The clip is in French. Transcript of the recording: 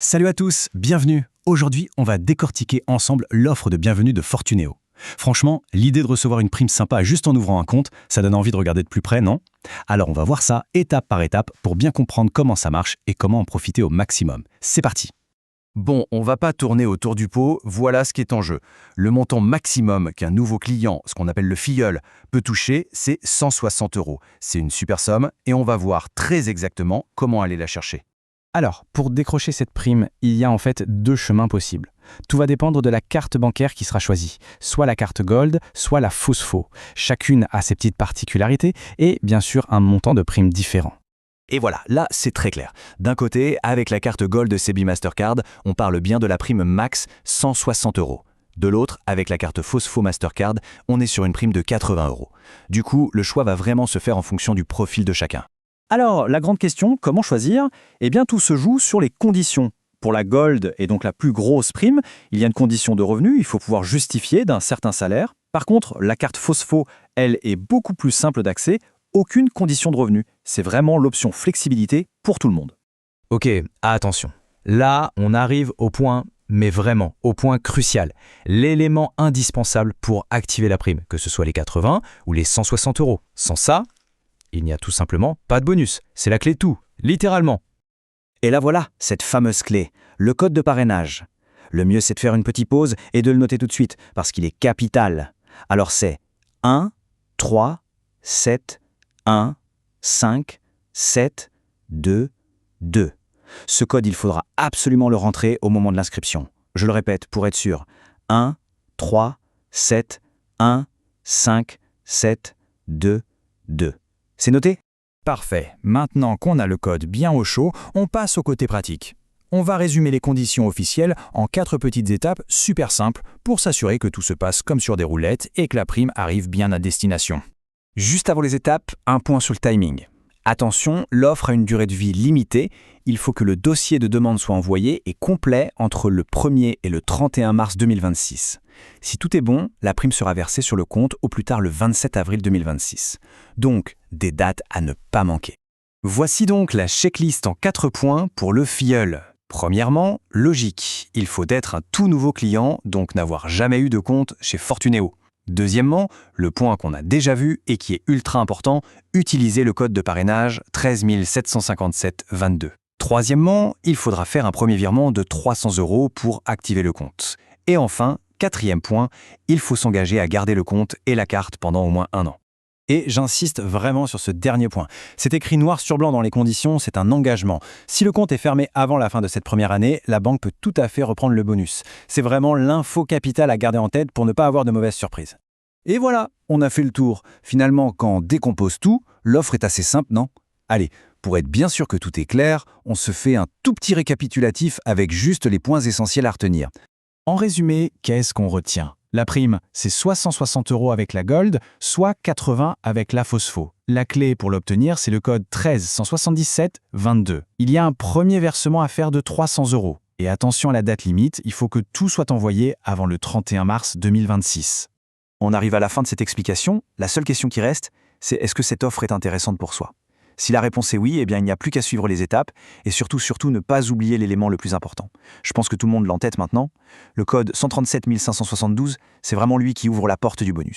Salut à tous, bienvenue. Aujourd'hui, on va décortiquer ensemble l'offre de bienvenue de Fortunéo. Franchement, l'idée de recevoir une prime sympa juste en ouvrant un compte, ça donne envie de regarder de plus près, non? Alors on va voir ça étape par étape pour bien comprendre comment ça marche et comment en profiter au maximum. C'est parti! Bon, on va pas tourner autour du pot, voilà ce qui est en jeu. Le montant maximum qu'un nouveau client, ce qu'on appelle le filleul, peut toucher, c'est 160 €. C'est une super somme et on va voir très exactement comment aller la chercher. Alors, pour décrocher cette prime, il y a en fait deux chemins possibles. Tout va dépendre de la carte bancaire qui sera choisie, soit la carte Gold, soit la Fosfo. Chacune a ses petites particularités et bien sûr un montant de prime différent. Et voilà, là c'est très clair. D'un côté, avec la carte Gold de CB Mastercard, on parle bien de la prime max 160 €. De l'autre, avec la carte Fosfo Mastercard, on est sur une prime de 80 €. Du coup, le choix va vraiment se faire en fonction du profil de chacun. Alors, la grande question, comment choisir? Eh bien, tout se joue sur les conditions. Pour la Gold, et donc la plus grosse prime, il y a une condition de revenu, il faut pouvoir justifier d'un certain salaire. Par contre, la carte Fosfo, elle, est beaucoup plus simple d'accès, aucune condition de revenu. C'est vraiment l'option flexibilité pour tout le monde. Ok, attention. Là, on arrive au point, mais vraiment au point crucial. L'élément indispensable pour activer la prime, que ce soit les 80 ou les 160 €. Sans ça, il n'y a tout simplement pas de bonus. C'est la clé de tout, littéralement. Et là voilà, cette fameuse clé, le code de parrainage. Le mieux, c'est de faire une petite pause et de le noter tout de suite, parce qu'il est capital. Alors c'est 1, 3, 7, 1, 5, 7, 2, 2. Ce code, il faudra absolument le rentrer au moment de l'inscription. Je le répète pour être sûr. 1, 3, 7, 1, 5, 7, 2, 2. C'est noté? Parfait. Maintenant qu'on a le code bien au chaud, on passe au côté pratique. On va résumer les conditions officielles en 4 petites étapes super simples pour s'assurer que tout se passe comme sur des roulettes et que la prime arrive bien à destination. Juste avant les étapes, un point sur le timing. Attention, l'offre a une durée de vie limitée. Il faut que le dossier de demande soit envoyé et complet entre le 1er et le 31 mars 2026. Si tout est bon, la prime sera versée sur le compte au plus tard le 27 avril 2026. Donc, des dates à ne pas manquer. Voici donc la checklist en 4 points pour le filleul. Premièrement, logique. Il faut être un tout nouveau client, donc n'avoir jamais eu de compte chez Fortunéo. Deuxièmement, le point qu'on a déjà vu et qui est ultra important, utiliser le code de parrainage 13 757-22. Troisièmement, il faudra faire un premier virement de 300 € pour activer le compte. Et enfin, quatrième point, il faut s'engager à garder le compte et la carte pendant au moins 1 an. Et j'insiste vraiment sur ce dernier point. C'est écrit noir sur blanc dans les conditions, c'est un engagement. Si le compte est fermé avant la fin de cette première année, la banque peut tout à fait reprendre le bonus. C'est vraiment l'info capitale à garder en tête pour ne pas avoir de mauvaises surprises. Et voilà, on a fait le tour. Finalement, quand on décompose tout, l'offre est assez simple, non? Allez, pour être bien sûr que tout est clair, on se fait un tout petit récapitulatif avec juste les points essentiels à retenir. En résumé, qu'est-ce qu'on retient? La prime, c'est soit 160 € avec la Gold, soit 80 avec la Fosfo. La clé pour l'obtenir, c'est le code 13 177-22. Il y a un premier versement à faire de 300 €. Et attention à la date limite, il faut que tout soit envoyé avant le 31 mars 2026. On arrive à la fin de cette explication. La seule question qui reste, c'est est-ce que cette offre est intéressante pour soi? Si la réponse est oui, eh bien il n'y a plus qu'à suivre les étapes et surtout ne pas oublier l'élément le plus important. Je pense que tout le monde l'entête maintenant. Le code 137 572, c'est vraiment lui qui ouvre la porte du bonus.